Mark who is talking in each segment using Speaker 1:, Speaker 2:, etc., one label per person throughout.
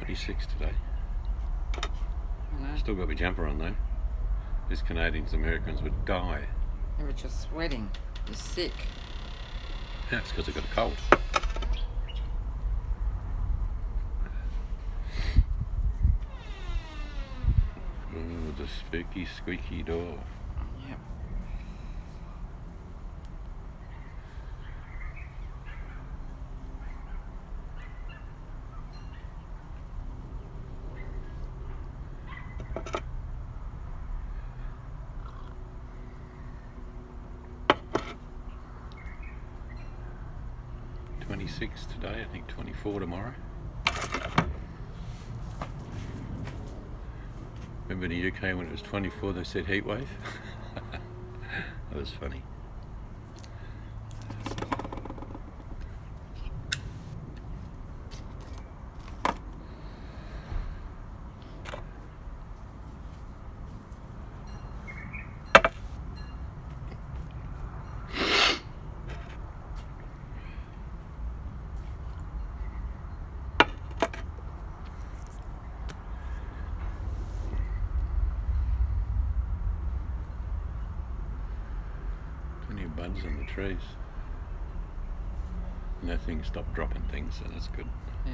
Speaker 1: 26 today.
Speaker 2: I know.
Speaker 1: Still got my jumper on though. These Canadians, Americans would die.
Speaker 2: Yeah, but you're sweating. You're sick.
Speaker 1: Yeah, it's because I've got a cold. Ooh, the spooky, squeaky door.
Speaker 2: Yep.
Speaker 1: $26 today, I think $24 tomorrow. Remember in the UK when it was 24 they said heat wave? That was funny. Plenty of buds on the trees. And that thing stopped dropping things, so that's good.
Speaker 2: Yeah.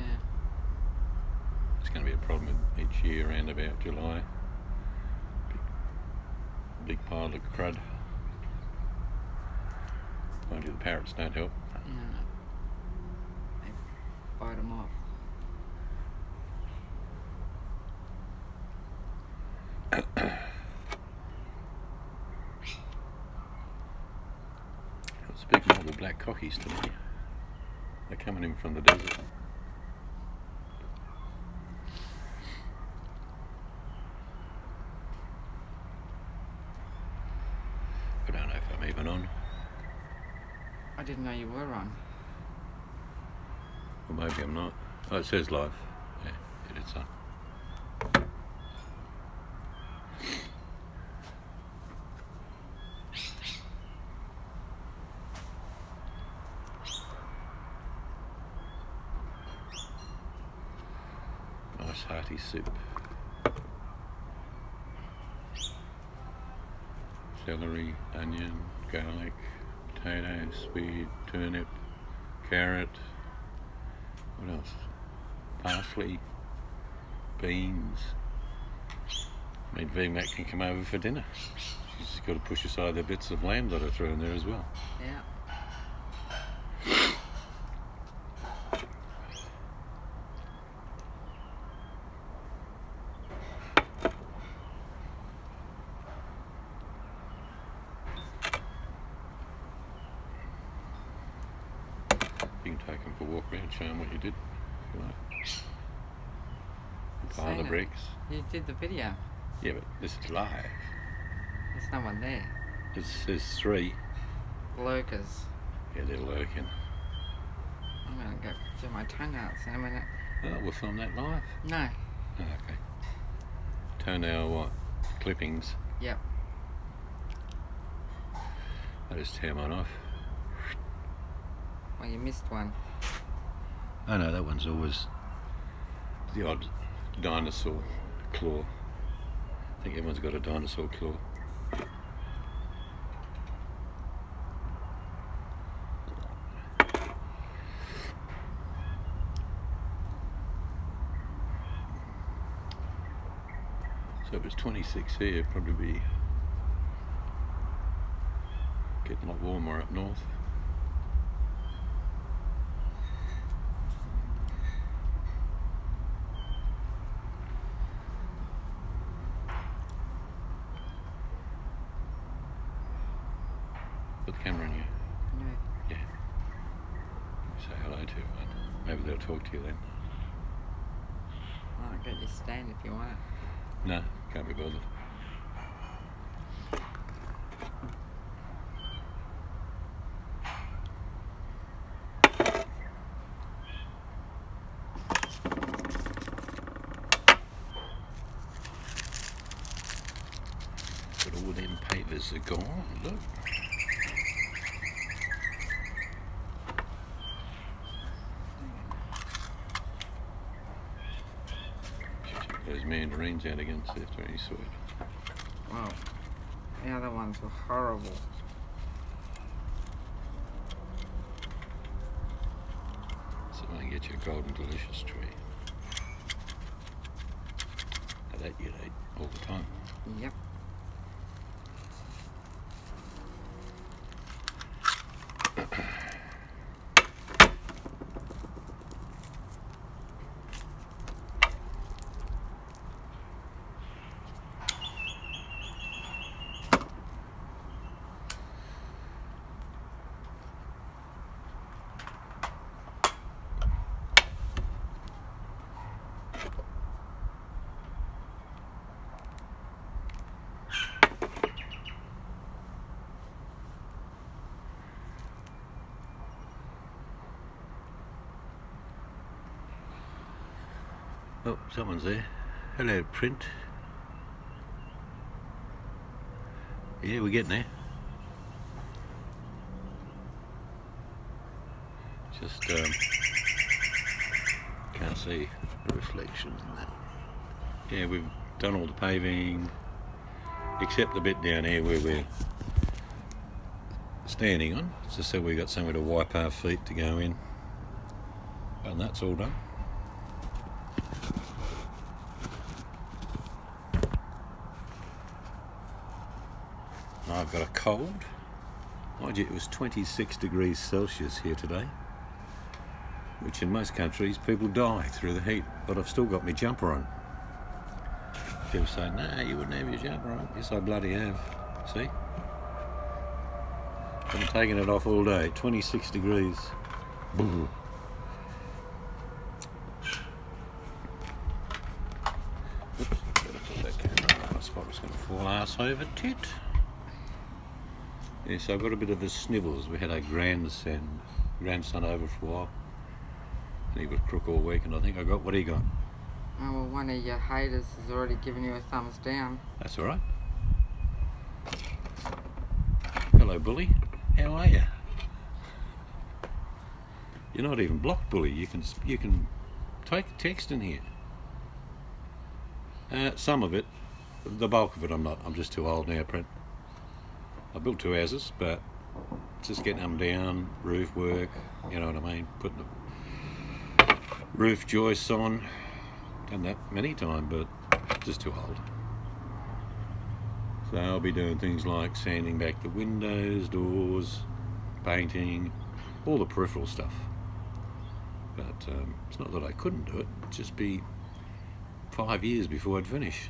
Speaker 1: It's going to be a problem each year around about July. Big pile of crud. Mind you, the parrots don't help.
Speaker 2: No. They bite them off.
Speaker 1: It's a big mob of black cockies today. They're coming in from the desert. I don't know if I'm even on.
Speaker 2: I didn't know you were on.
Speaker 1: Or maybe I'm not. Oh, it says live. Yeah, it is on. Nice hearty soup. Celery, onion, garlic, potato, swede, turnip, carrot. What else? Parsley, beans. I mean, VMAC can come over for dinner. She's got to push aside the bits of lamb that I threw in there as well.
Speaker 2: Yeah.
Speaker 1: You can take them for a walk around, show them what you did, if you like. Pile
Speaker 2: Seen
Speaker 1: the
Speaker 2: it.
Speaker 1: bricks.
Speaker 2: You did the video.
Speaker 1: Yeah, but this is live.
Speaker 2: There's no one there.
Speaker 1: There's 3.
Speaker 2: Lurkers.
Speaker 1: Yeah, they're lurking.
Speaker 2: I'm gonna go do my tongue out in a minute.
Speaker 1: Oh, we'll film that live.
Speaker 2: No.
Speaker 1: Oh, okay. Toenail what? Clippings.
Speaker 2: Yep.
Speaker 1: I just tear mine off.
Speaker 2: Well, you missed one.
Speaker 1: Oh no, that one's always the odd dinosaur claw. I think everyone's got a dinosaur claw. So if it's 26 here, it'd probably be getting a lot warmer up north. Put the camera on you.
Speaker 2: No.
Speaker 1: Yeah. Say hello to everyone. Maybe they'll talk to you then.
Speaker 2: I'll get you stand if you want it.
Speaker 1: No, can't be bothered. But all them pavers are gone, look. those mandarins out again, see if they're any sweet.
Speaker 2: Well, the other ones were horrible.
Speaker 1: So I get you a golden delicious tree. Now that you'd eat all the time.
Speaker 2: Yep.
Speaker 1: Oh, someone's there. Hello, Print. Yeah, we're getting there. Just can't see the reflections in that. Yeah, we've done all the paving, except the bit down here where we're standing on, just so we've got somewhere to wipe our feet to go in. And that's all done. I've got a cold. Mind you, it was 26 degrees Celsius here today, which in most countries people die through the heat, but I've still got my jumper on. People say, no, you wouldn't have your jumper on. Yes, I bloody have. See? I'm taking it off all day. 26 degrees. Oops, better put that camera on. I spot it's going to fall arse over tit. Yeah, so I've got a bit of a snivels. We had our grandson over for a while. And he was crook all week, and I think I got what he got.
Speaker 2: Oh, well, one of your haters has already given you a thumbs down.
Speaker 1: That's all right. Hello, Bully. How are you? You're not even blocked, Bully. You can take a text in here. Some of it, the bulk of it, I'm not. I'm just too old now, Brent. I built 2 houses, but just getting them down, roof work, you know what I mean, putting the roof joists on, done that many times, but just too old. So I'll be doing things like sanding back the windows, doors, painting, all the peripheral stuff. But it's not that I couldn't do it, it'd just be 5 years before I'd finish.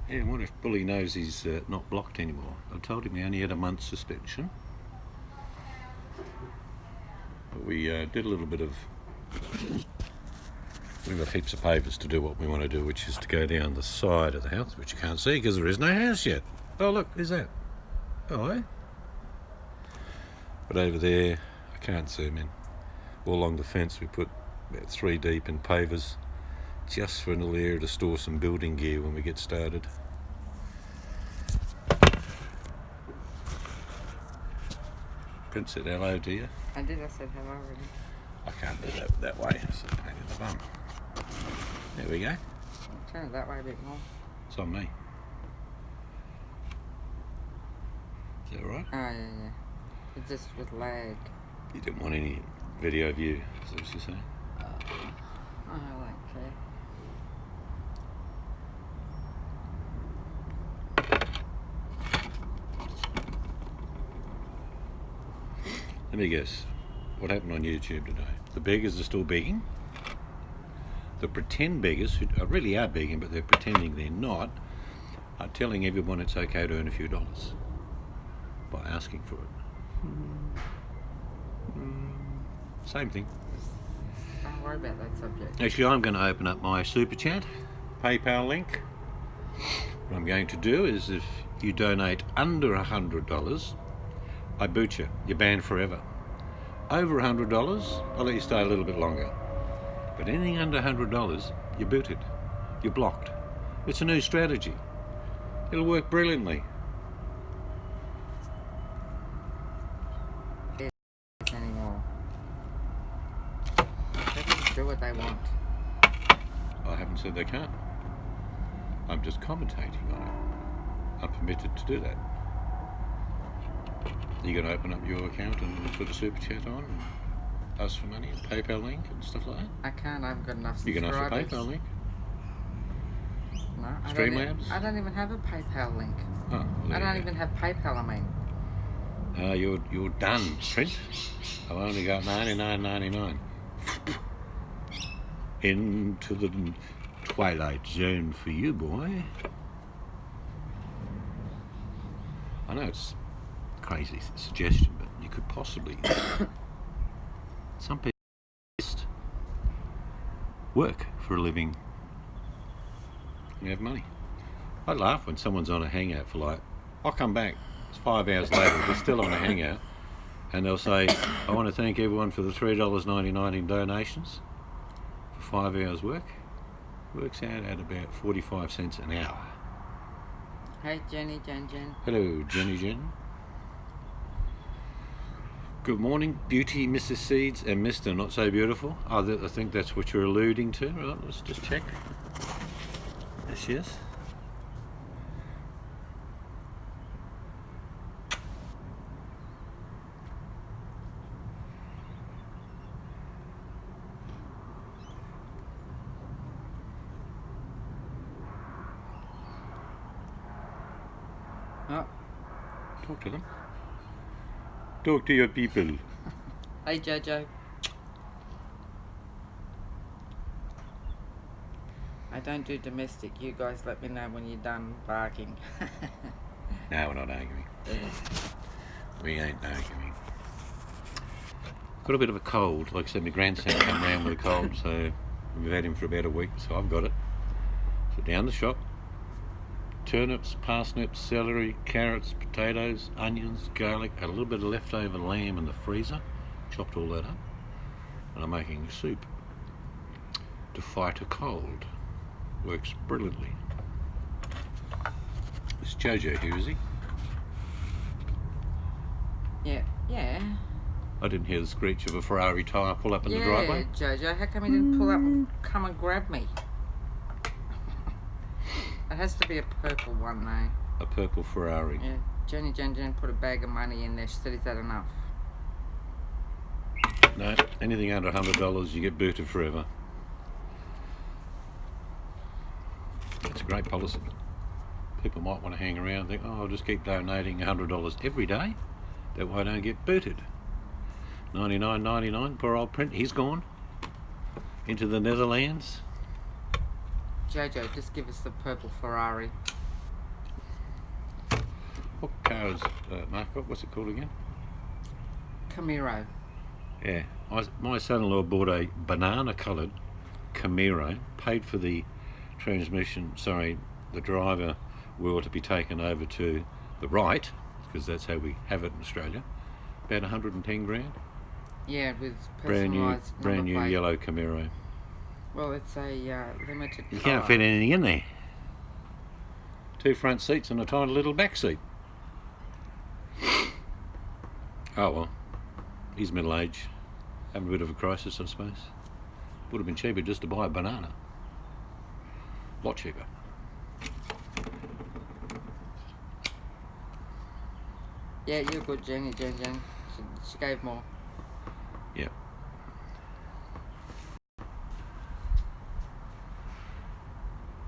Speaker 1: Yeah, I wonder if Bully knows he's not blocked anymore. I told him he only had a month's suspension. But we did a little bit of... We've got heaps of pavers to do what we want to do, which is to go down the side of the house, which you can't see because there is no house yet. Oh, look, who's that? Oh, eh? But over there, I can't zoom in. All along the fence, we put about 3 deep in pavers, just for a little area to store some building gear when we get started. Prince said hello to you.
Speaker 2: I did, I said hello already.
Speaker 1: I can't do that way, it's a pain in the bum. There we go.
Speaker 2: I'll turn it that way a bit more.
Speaker 1: It's on me. Is that right?
Speaker 2: Oh, yeah. It just with lag.
Speaker 1: You didn't want any video view, is that what you're saying?
Speaker 2: I like that.
Speaker 1: Let me guess, what happened on YouTube today? The beggars are still begging. The pretend beggars, who really are begging but they're pretending they're not, are telling everyone it's okay to earn a few dollars by asking for it. Same thing.
Speaker 2: Don't worry about that subject.
Speaker 1: Actually, I'm going to open up my Super Chat PayPal link. What I'm going to do is if you donate under $100, I boot you. You're banned forever. Over $100, I'll let you stay a little bit longer. But anything under $100, you're booted. You're blocked. It's a new strategy. It'll work brilliantly.
Speaker 2: what they want.
Speaker 1: I haven't said they can't. I'm just commentating on it. I'm permitted to do that. Are you going to open up your account and put a super chat on and ask for money and PayPal link and stuff like that?
Speaker 2: I can't. I haven't got enough
Speaker 1: You
Speaker 2: subscribers.
Speaker 1: can ask for PayPal link?
Speaker 2: No,
Speaker 1: Streamlabs?
Speaker 2: I don't even have a PayPal link.
Speaker 1: Oh, well,
Speaker 2: I
Speaker 1: there
Speaker 2: don't
Speaker 1: you
Speaker 2: even have PayPal. I mean,
Speaker 1: go. You're done, Trent. I've only got $99.99. Into the twilight zone for you, boy. I know it's a crazy suggestion, but you could possibly. Some people just work for a living and have money. I laugh when someone's on a hangout for like, I'll come back, it's 5 hours later, they're still on a hangout, and they'll say, I want to thank everyone for the $3.99 in donations for 5 hours work. Works out at about 45 cents an hour.
Speaker 2: hey Jenny, Jen.
Speaker 1: Hello, Jenny Jen. Good morning, beauty, Mrs. Seeds and Mr. Not So Beautiful. I think that's what you're alluding to. Right, let's just check. There she is.
Speaker 2: Oh,
Speaker 1: Talk to them. Talk to your people.
Speaker 2: hey Jojo. I don't do domestic. You guys let me know when you're done barking.
Speaker 1: No, we're not arguing. We ain't arguing. Got a bit of a cold. Like I said, my grandson came round with a cold, so we've had him for about a week, so I've got it. So down the shop. Turnips, parsnips, celery, carrots, potatoes, onions, garlic, a little bit of leftover lamb in the freezer. Chopped all that up. And I'm making soup to fight a cold. Works brilliantly. It's Jojo here, is he?
Speaker 2: Yeah.
Speaker 1: I didn't hear the screech of a Ferrari tyre pull up in the driveway.
Speaker 2: Jojo, how come you didn't pull up and come and grab me? It has to be a purple one though.
Speaker 1: A purple Ferrari.
Speaker 2: Yeah, Jenny Jen put a bag of money in there. She said, is that enough?
Speaker 1: No, anything under $100 you get booted forever. It's a great policy. People might want to hang around and think, oh, I'll just keep donating $100 every day. That way I don't get booted. $99.99, poor old Print, he's gone. Into the Netherlands.
Speaker 2: Jojo, just give us the purple Ferrari.
Speaker 1: What car is Mark got? What's it called again?
Speaker 2: Camaro.
Speaker 1: Yeah, my son-in-law bought a banana-coloured Camaro, paid for the the driver wheel to be taken over to the right, because that's how we have it in Australia, about 110 grand.
Speaker 2: Yeah, with
Speaker 1: Brand
Speaker 2: personalised number
Speaker 1: new
Speaker 2: plate.
Speaker 1: yellow Camaro.
Speaker 2: Well, it's a limited
Speaker 1: You
Speaker 2: colour.
Speaker 1: can't fit anything in there. 2 front seats and a tiny little back seat. Oh well, he's middle age, having a bit of a crisis, I suppose. Would have been cheaper just to buy a banana. A lot cheaper.
Speaker 2: Yeah, you're good, Jenny Jen. She gave more.
Speaker 1: Yeah.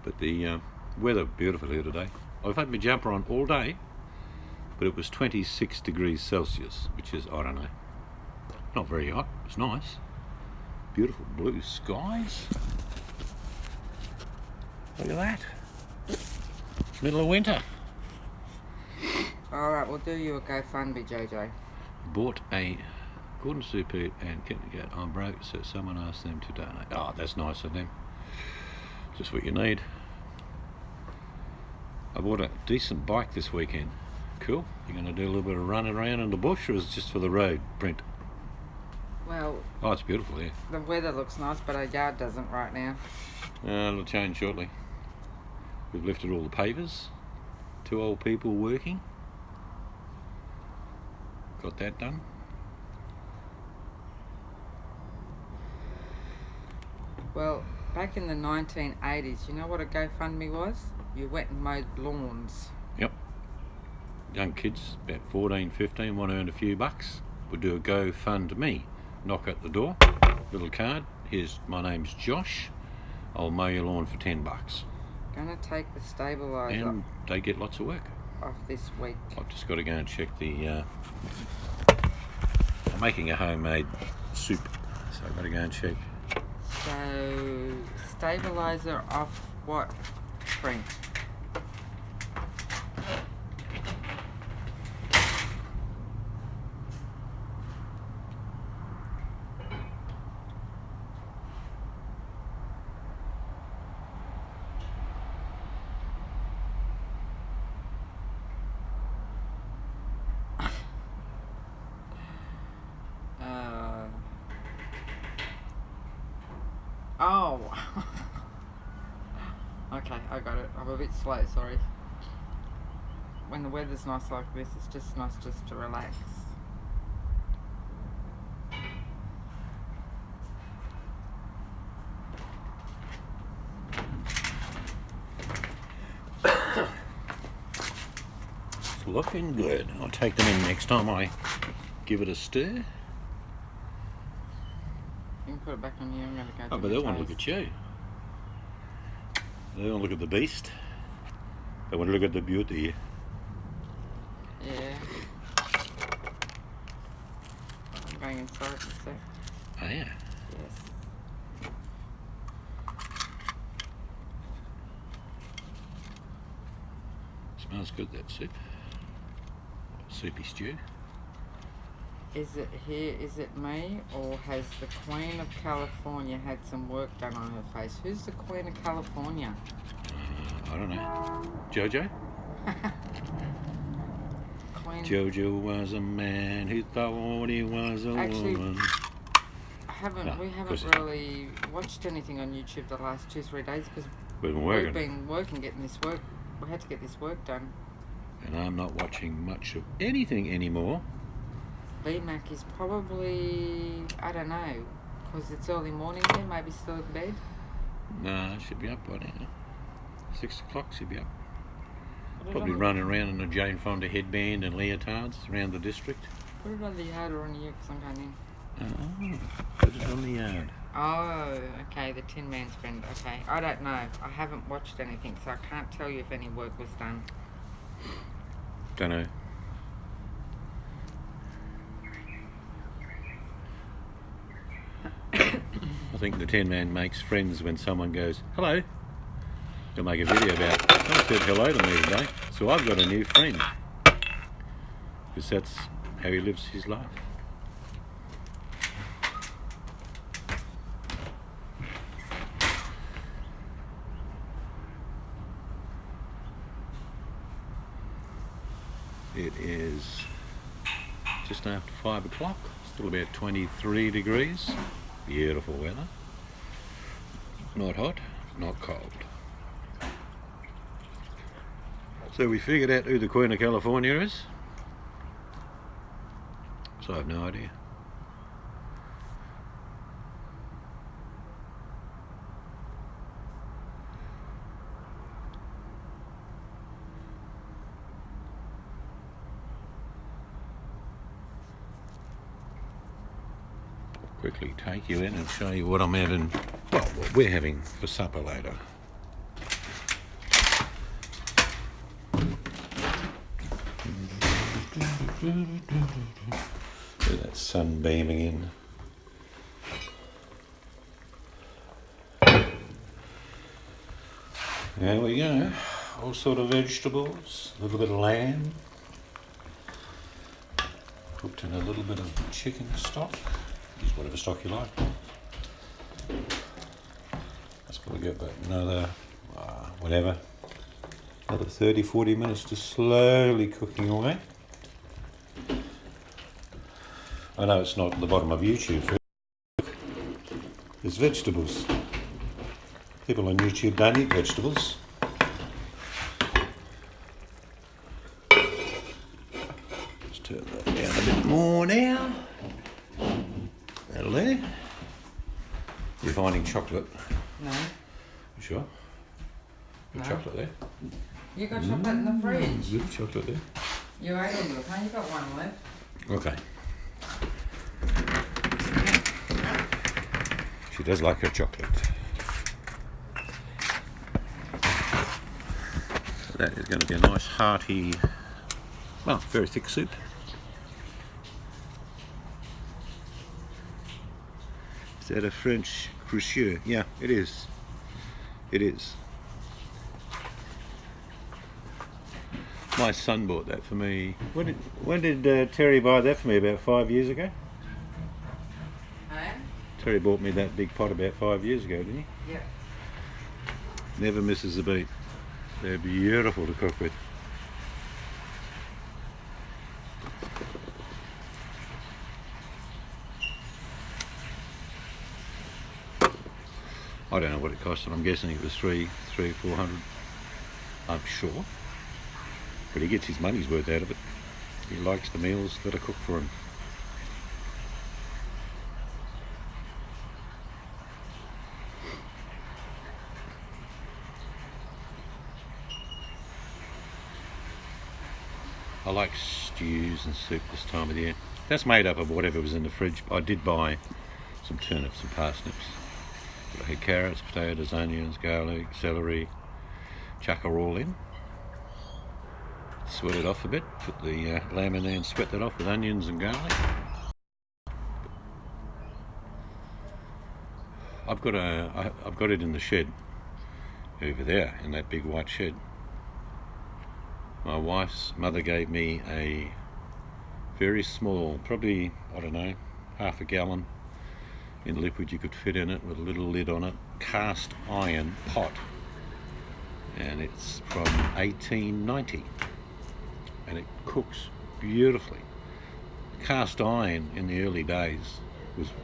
Speaker 1: But the weather beautiful here today. I've had my jumper on all day, but it was 26 degrees Celsius, which is, I don't know, not very hot. It's nice. Beautiful blue skies. Look at that. Middle of winter.
Speaker 2: Alright, we'll do you a GoFundMe, Jojo.
Speaker 1: Bought a Gordon Super and KitKat on broke, so someone asked them to donate. Oh, that's nice of them. Just what you need. I bought a decent bike this weekend. Cool. You're going to do a little bit of running around in the bush, or is it just for the road, Brent?
Speaker 2: Well,
Speaker 1: Oh, it's beautiful here.
Speaker 2: the weather looks nice, but our yard doesn't right now.
Speaker 1: It'll change shortly. We've lifted all the pavers. 2 old people working. Got that done.
Speaker 2: Well, back in the 1980s, you know what a GoFundMe was? You went and mowed lawns.
Speaker 1: Yep. Young kids, about 14, 15, want to earn a few bucks, would do a GoFundMe. Knock at the door, little card. Here's, my name's Josh. I'll mow your lawn for $10.
Speaker 2: Gonna take the stabiliser
Speaker 1: And they get lots of work.
Speaker 2: off this week.
Speaker 1: I've just got to go and check the... I'm making a homemade soup, so I've got to go and check.
Speaker 2: So, stabiliser off what, Frank? Oh. Okay, I got it. I'm a bit slow, sorry. When the weather's nice like this, it's just nice just to relax.
Speaker 1: It's looking good. I'll take them in next time I give it a stir.
Speaker 2: You can put it back on you. I'm going to go.
Speaker 1: Oh, but they want to look at you. They want to look at the beast. They want to look at the beauty.
Speaker 2: Yeah. I'm going inside a sec.
Speaker 1: Oh, yeah.
Speaker 2: Yes.
Speaker 1: Smells good, that soup. Soupy stew.
Speaker 2: Is it here? Is it me? Or has the Queen of California had some work done on her face? Who's the Queen of California?
Speaker 1: I don't know. Jojo?
Speaker 2: Queen.
Speaker 1: Jojo was a man who thought he was a
Speaker 2: Actually,
Speaker 1: woman.
Speaker 2: We haven't
Speaker 1: because
Speaker 2: really watched anything on YouTube the last 2-3 days because
Speaker 1: we've been
Speaker 2: we've
Speaker 1: working.
Speaker 2: been working, getting this work. We had to get this work done.
Speaker 1: And I'm not watching much of anything anymore.
Speaker 2: VMAC is probably, I don't know, because it's early morning there, maybe still in bed.
Speaker 1: No, she'll be up by now. 6 o'clock she'll be up.
Speaker 2: Put it
Speaker 1: Probably
Speaker 2: on the-
Speaker 1: running around in a Jane Fonda headband and leotards around the district.
Speaker 2: Put it on the yard or on you because I'm going in.
Speaker 1: Oh, put it on the yard.
Speaker 2: Oh, okay, the Tin Man's friend. Okay, I don't know. I haven't watched anything, so I can't tell you if any work was done.
Speaker 1: Don't know. I think the Tin Man makes friends when someone goes, hello. He'll make a video about, someone said hello to me today, so I've got a new friend. Because that's how he lives his life. It is just after 5 o'clock, still about 23 degrees. Beautiful weather. Not hot, not cold. So we figured out who the Queen of California is. So I have no idea. Quickly take you in and show you what I'm having, well, what we're having for supper later. Look at that sun beaming in. There we go. All sort of vegetables, a little bit of lamb, cooked in a little bit of chicken stock. Use whatever stock you like. That's probably got about another, whatever, another 30-40 minutes just slowly cooking away. I know it's not at the bottom of YouTube. There's vegetables. People on YouTube don't eat vegetables. Let's turn that down a bit more now. That'll do. If finding chocolate.
Speaker 2: No.
Speaker 1: You sure? Good
Speaker 2: No.
Speaker 1: chocolate there.
Speaker 2: You got chocolate in the fridge.
Speaker 1: Good chocolate there.
Speaker 2: You ate all of it, huh? You got one left.
Speaker 1: Okay. She does like her chocolate. That is going to be a nice hearty, well, very thick soup. Is that a French crucier? Yeah, it is. It is. My son bought that for me. When did Terry buy that for me? About 5 years ago?
Speaker 2: Hey?
Speaker 1: Terry bought me that big pot about 5 years ago, didn't he?
Speaker 2: Yep.
Speaker 1: Never misses a beat. They're beautiful to cook with. I don't know what it cost, and I'm guessing it was three or 400. I'm sure. But he gets his money's worth out of it. He likes the meals that are cooked for him. I like stews and soup this time of the year. That's made up of whatever was in the fridge. I did buy some turnips and parsnips. But I had carrots, potatoes, onions, garlic, celery, chuck her all in. Sweat it off a bit. Put the lamb in there and sweat that off with onions and garlic. I've got it in the shed over there, in that big white shed. My wife's mother gave me a very small, probably, I don't know, half a gallon in liquid you could fit in it with a little lid on it, cast iron pot. And it's from 1890. And it cooks beautifully. Cast iron in the early days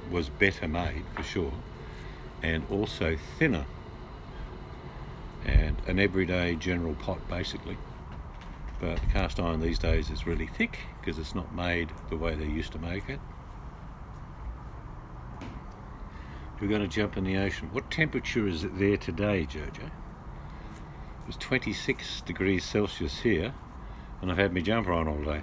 Speaker 1: was better made, for sure, and also thinner. And an everyday general pot, basically. But cast iron these days is really thick because it's not made the way they used to make it. We're going to jump in the ocean. What temperature is it there today, Jojo? It was 26 degrees Celsius here, and I've had my jumper on all day.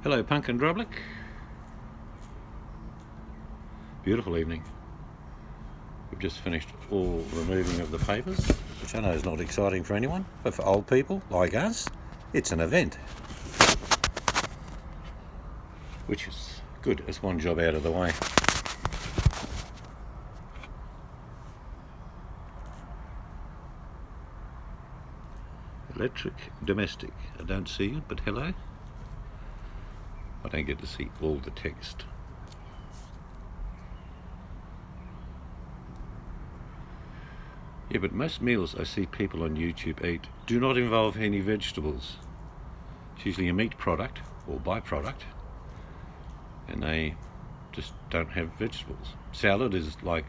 Speaker 1: Hello, Pumpkin Drublick. Beautiful evening. We've just finished all removing of the papers, which I know is not exciting for anyone, but for old people like us, it's an event. Which is good, it's one job out of the way. Electric domestic. I don't see you, but hello. I don't get to see all the text. Yeah, but most meals I see people on YouTube eat do not involve any vegetables. It's usually a meat product or byproduct, and they just don't have vegetables. Salad is like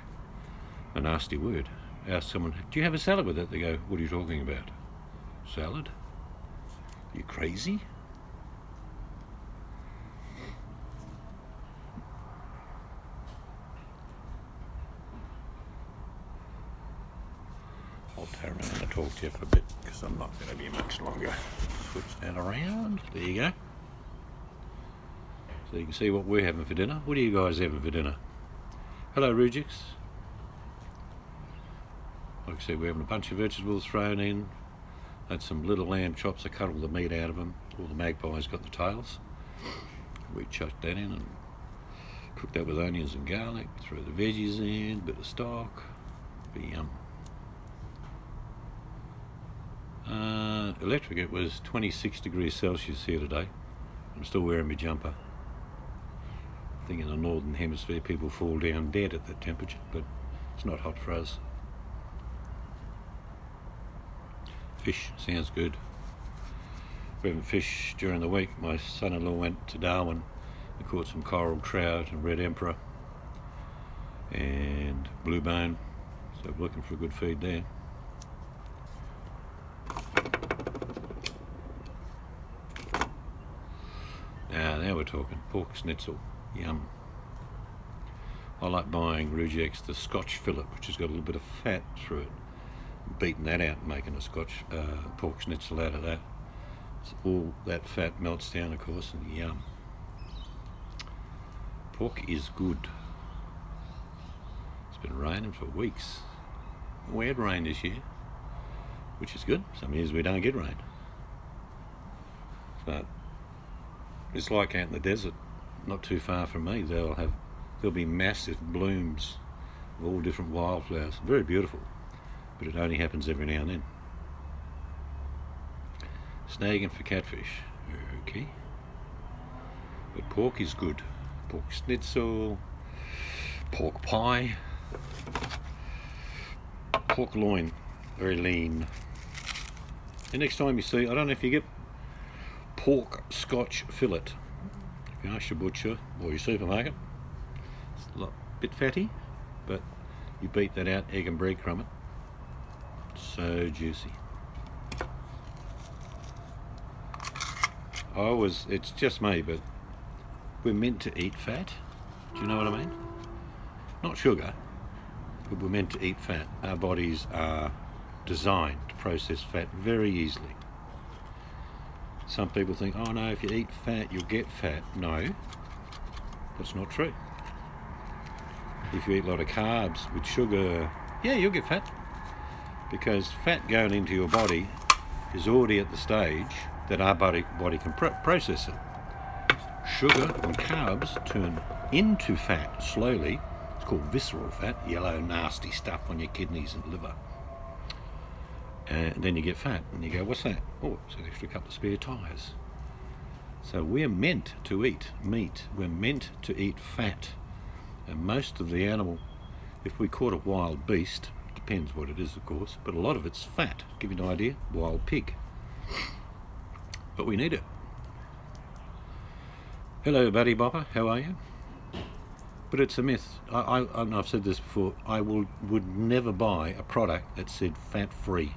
Speaker 1: a nasty word. Ask someone, do you have a salad with it? They go, what are you talking about? Salad? Are you crazy? I'll turn around and talk to you for a bit because I'm not going to be much longer. Switch that around. There you go. So you can see what we're having for dinner. What are you guys having for dinner? Hello, Rujix. Like I said, we're having a bunch of vegetables thrown in. Had some little lamb chops. I cut all the meat out of them. All the magpies got the tails. We chucked that in and cooked that with onions and garlic. Throw the veggies in, bit of stock. Be yum. Electric, it was 26 degrees Celsius here today. I'm still wearing my jumper. I think in the northern hemisphere people fall down dead at that temperature, but it's not hot for us. Fish sounds good. We're having fish during the week. My son-in-law went to Darwin and caught some coral trout and red emperor and blue bone, so we're looking for a good feed there. Now we're talking. Pork schnitzel. Yum. I like buying Rugex, the Scotch fillet, which has got a little bit of fat through it. Beating that out and making a Scotch pork schnitzel out of that. So all that fat melts down, of course, and yum. Pork is good. It's been raining for weeks. We had rain this year, which is good. Some years we don't get rain. But it's like out in the desert, not too far from me. There'll be massive blooms of all different wildflowers. Very beautiful, but it only happens every now and then. Snagging for catfish, okay. But pork is good. Pork schnitzel, pork pie, pork loin, very lean. The next time you see, I don't know if you get pork Scotch fillet, if you ask your butcher or your supermarket, it's a bit fatty, but you beat that out, egg and breadcrumb it, so juicy. It's just me, but we're meant to eat fat. Do you know what I mean? Not sugar, but we're meant to eat fat. Our bodies are designed to process fat very easily. Some people think, oh no, if you eat fat, you'll get fat. No, that's not true. If you eat a lot of carbs with sugar, yeah, you'll get fat. Because fat going into your body is already at the stage that our body can process it. Sugar and carbs turn into fat slowly. It's called visceral fat, yellow nasty stuff on your kidneys and liver. And then you get fat and you go, what's that? Oh, it's an extra couple of spare tyres. So we're meant to eat meat. We're meant to eat fat. And most of the animal, if we caught a wild beast, depends what it is of course, but a lot of it's fat. Give you an idea, wild pig. But we need it. Hello buddy bopper, how are you? But it's a myth. I've said this before, I would never buy a product that said fat free.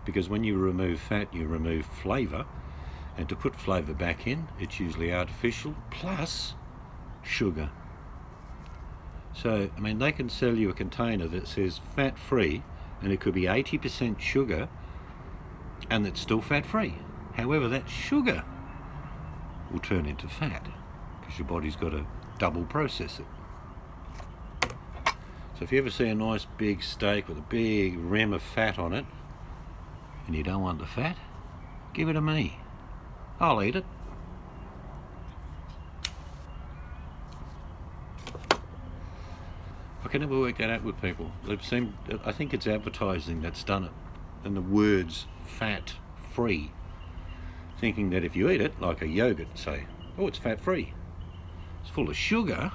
Speaker 1: Because when you remove fat, you remove flavour, and to put flavour back in, it's usually artificial, plus sugar. So, I mean, they can sell you a container that says fat free, and it could be 80% sugar, and it's still fat free. However, that sugar will turn into fat, because your body's got to double process it. So if you ever see a nice big steak with a big rim of fat on it, and you don't want the fat, give it to me. I'll eat it. I can never work that out with people. I think it's advertising that's done it. And the words fat free. Thinking that if you eat it, like a yogurt, say, oh, it's fat free. It's full of sugar.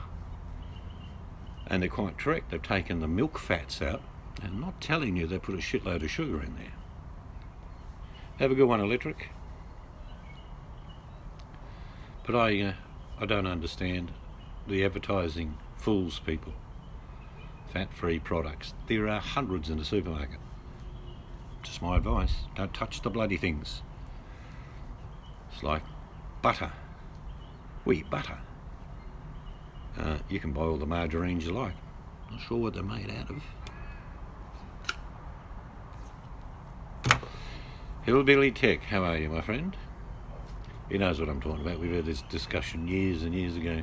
Speaker 1: And they're quite correct. They've taken the milk fats out. And not telling you they put a shitload of sugar in there. Have a good one, Electric. But I don't understand. The advertising fools people. Fat-free products. There are hundreds in the supermarket. Just my advice. Don't touch the bloody things. It's like butter. We eat butter. You can buy all the margarines you like. Not sure what they're made out of. Hillbilly Tech, how are you, my friend? He knows what I'm talking about. We've had this discussion years and years ago.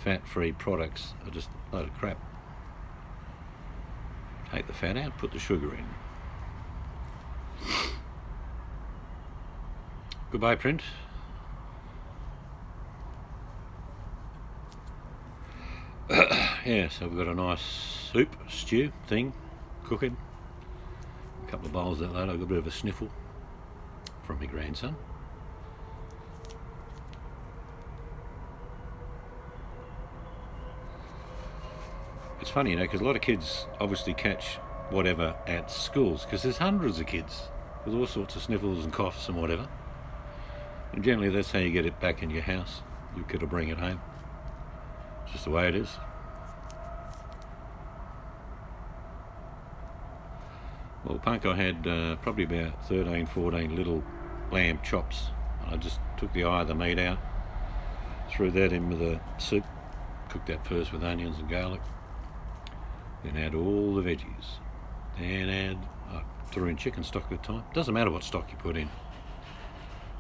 Speaker 1: Fat-free products are just a load of crap. Take the fat out, put the sugar in. Goodbye, print. Yeah, so we've got a nice soup, stew thing, cooking. A couple of bowls of that later. I've got a bit of a sniffle from my grandson. It's funny, you know, because a lot of kids obviously catch whatever at schools, because there's hundreds of kids with all sorts of sniffles and coughs and whatever. And generally that's how you get it back in your house. You've got to bring it home. It's just the way it is. Well, Punk, I had probably about 13, 14 little lamb chops. I just took the eye of the meat out, Threw that in with the soup. Cooked that first with onions and garlic. Then add all the veggies. And I threw in chicken stock at the time. Doesn't matter what stock you put in.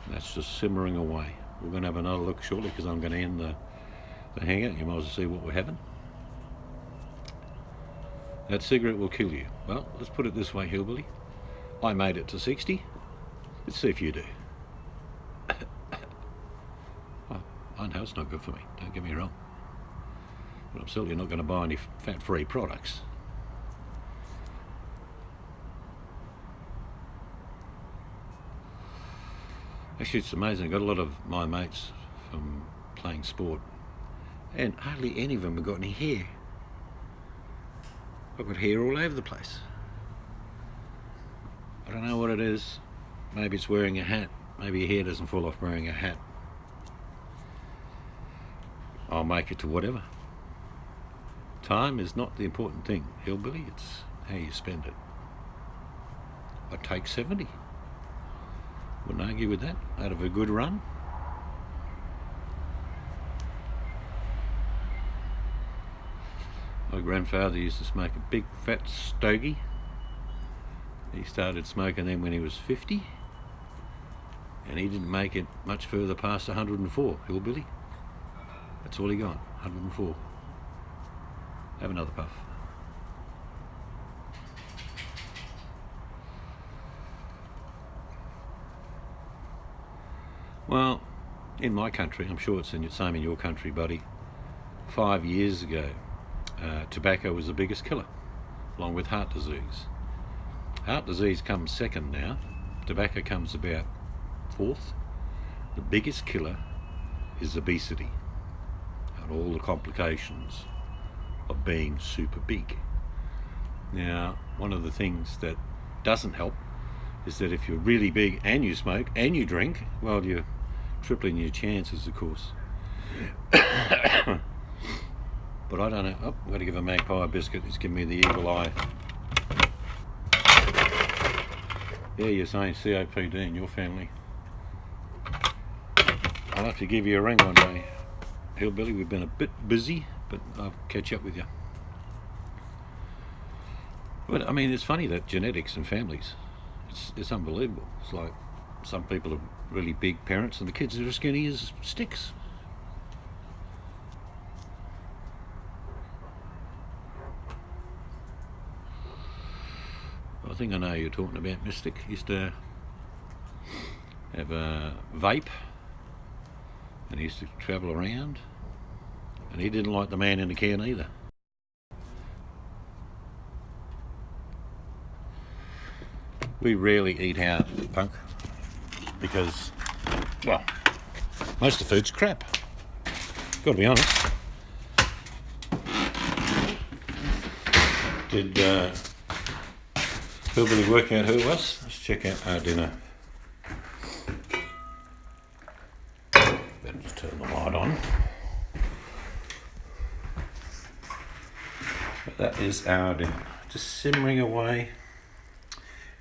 Speaker 1: And that's just simmering away. We're going to have another look shortly because I'm going to end the hanger. You might as well see what we're having. That cigarette will kill you. Well, let's put it this way, Hillbilly. I made it to 60. Let's see if you do. Well, I know it's not good for me, don't get me wrong. But I'm certainly not going to buy any fat-free products. Actually, it's amazing. I got a lot of my mates from playing sport, and hardly any of them have got any hair. I've got hair all over the place. I don't know what it is. Maybe it's wearing a hat. Maybe your hair doesn't fall off wearing a hat. I'll make it to whatever. Time is not the important thing, Hillbilly. It's how you spend it. I'd take 70. Wouldn't argue with that. Out of a good run. My grandfather used to smoke a big fat stogie. He started smoking them when he was 50, and he didn't make it much further past 104, Hillbilly. That's all he got, 104. Have another puff. Well, in my country, I'm sure it's the same in your country, buddy, 5 years ago, tobacco was the biggest killer, along with heart disease. Heart disease comes second now. Tobacco comes about fourth. The biggest killer is obesity and all the complications of being super big. Now, one of the things that doesn't help is that if you're really big and you smoke and you drink, well, you're tripling your chances, of course. But I don't know. Oh, I've got to give a magpie a biscuit. He's giving me the evil eye. Yeah, you're saying COPD in your family. I'll have to give you a ring one day, Hillbilly. We've been a bit busy, but I'll catch up with you. But I mean, it's funny that genetics and families, it's unbelievable. It's like some people are really big parents and the kids are as skinny as sticks. I think I know you're talking about. Mystic used to have a vape, and he used to travel around, and he didn't like the man in the can either. We rarely eat out, Punk, because, well, most of the food's crap. Gotta be honest. Did Hillbilly work out who it was? Let's check out our dinner. Better just turn the light on. But that is our dinner. Just simmering away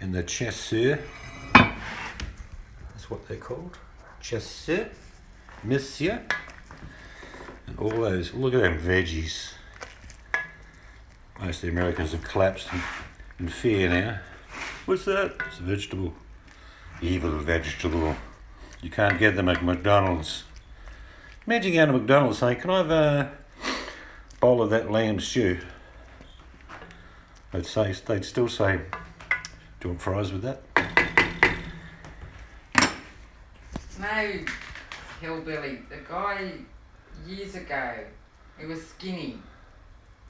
Speaker 1: in the chasseur. That's what they're called. Chasseur. Monsieur. And all those, look at them veggies. Most of the Americans have collapsed in fear now. What's that? It's a vegetable. Evil vegetable. You can't get them at McDonald's. Imagine going to McDonald's saying, can I have a bowl of that lamb stew? They'd still say, do you want fries with that?
Speaker 2: No, Hillbilly. The guy years ago, he was skinny.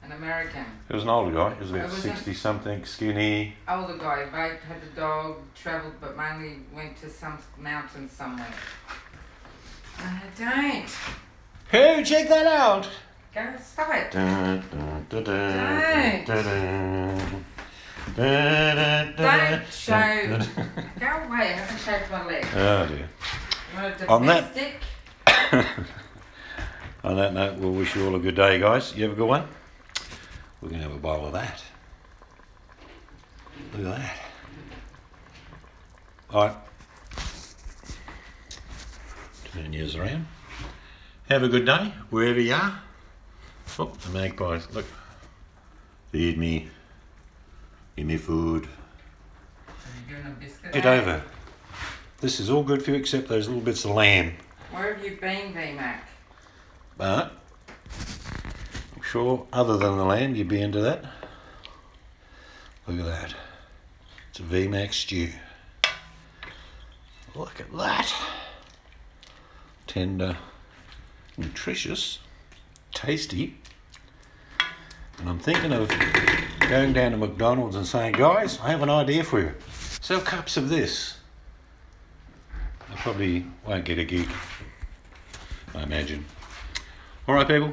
Speaker 2: An American.
Speaker 1: He was an older guy. He was about 60-something, skinny.
Speaker 2: Older guy, vaped, had a dog, travelled, but mainly went to some mountains somewhere. Don't.
Speaker 1: Hey, check that out!
Speaker 2: Go, stop it.
Speaker 1: Don't
Speaker 2: show. Go away, I haven't shaved my leg.
Speaker 1: Oh dear.
Speaker 2: You want a domestic?
Speaker 1: On that note, we'll wish you all a good day, guys. You have a good one? We're going to have a bowl of that. Look at that. All right. Turn yours around. Have a good day, wherever you are. Oh, the magpies, look. Feed me. Give me food.
Speaker 2: Are you doing a biscuit?
Speaker 1: Get over. This is all good for you except those little bits of lamb.
Speaker 2: Where have you been, VMAC?
Speaker 1: But I'm sure other than the lamb you'd be into that. Look at that. It's a VMAX stew. Look at that. Tender, nutritious, tasty. And I'm thinking of going down to McDonald's and saying, guys, I have an idea for you. Sell cups of this. I probably won't get a gig, I imagine. All right, people.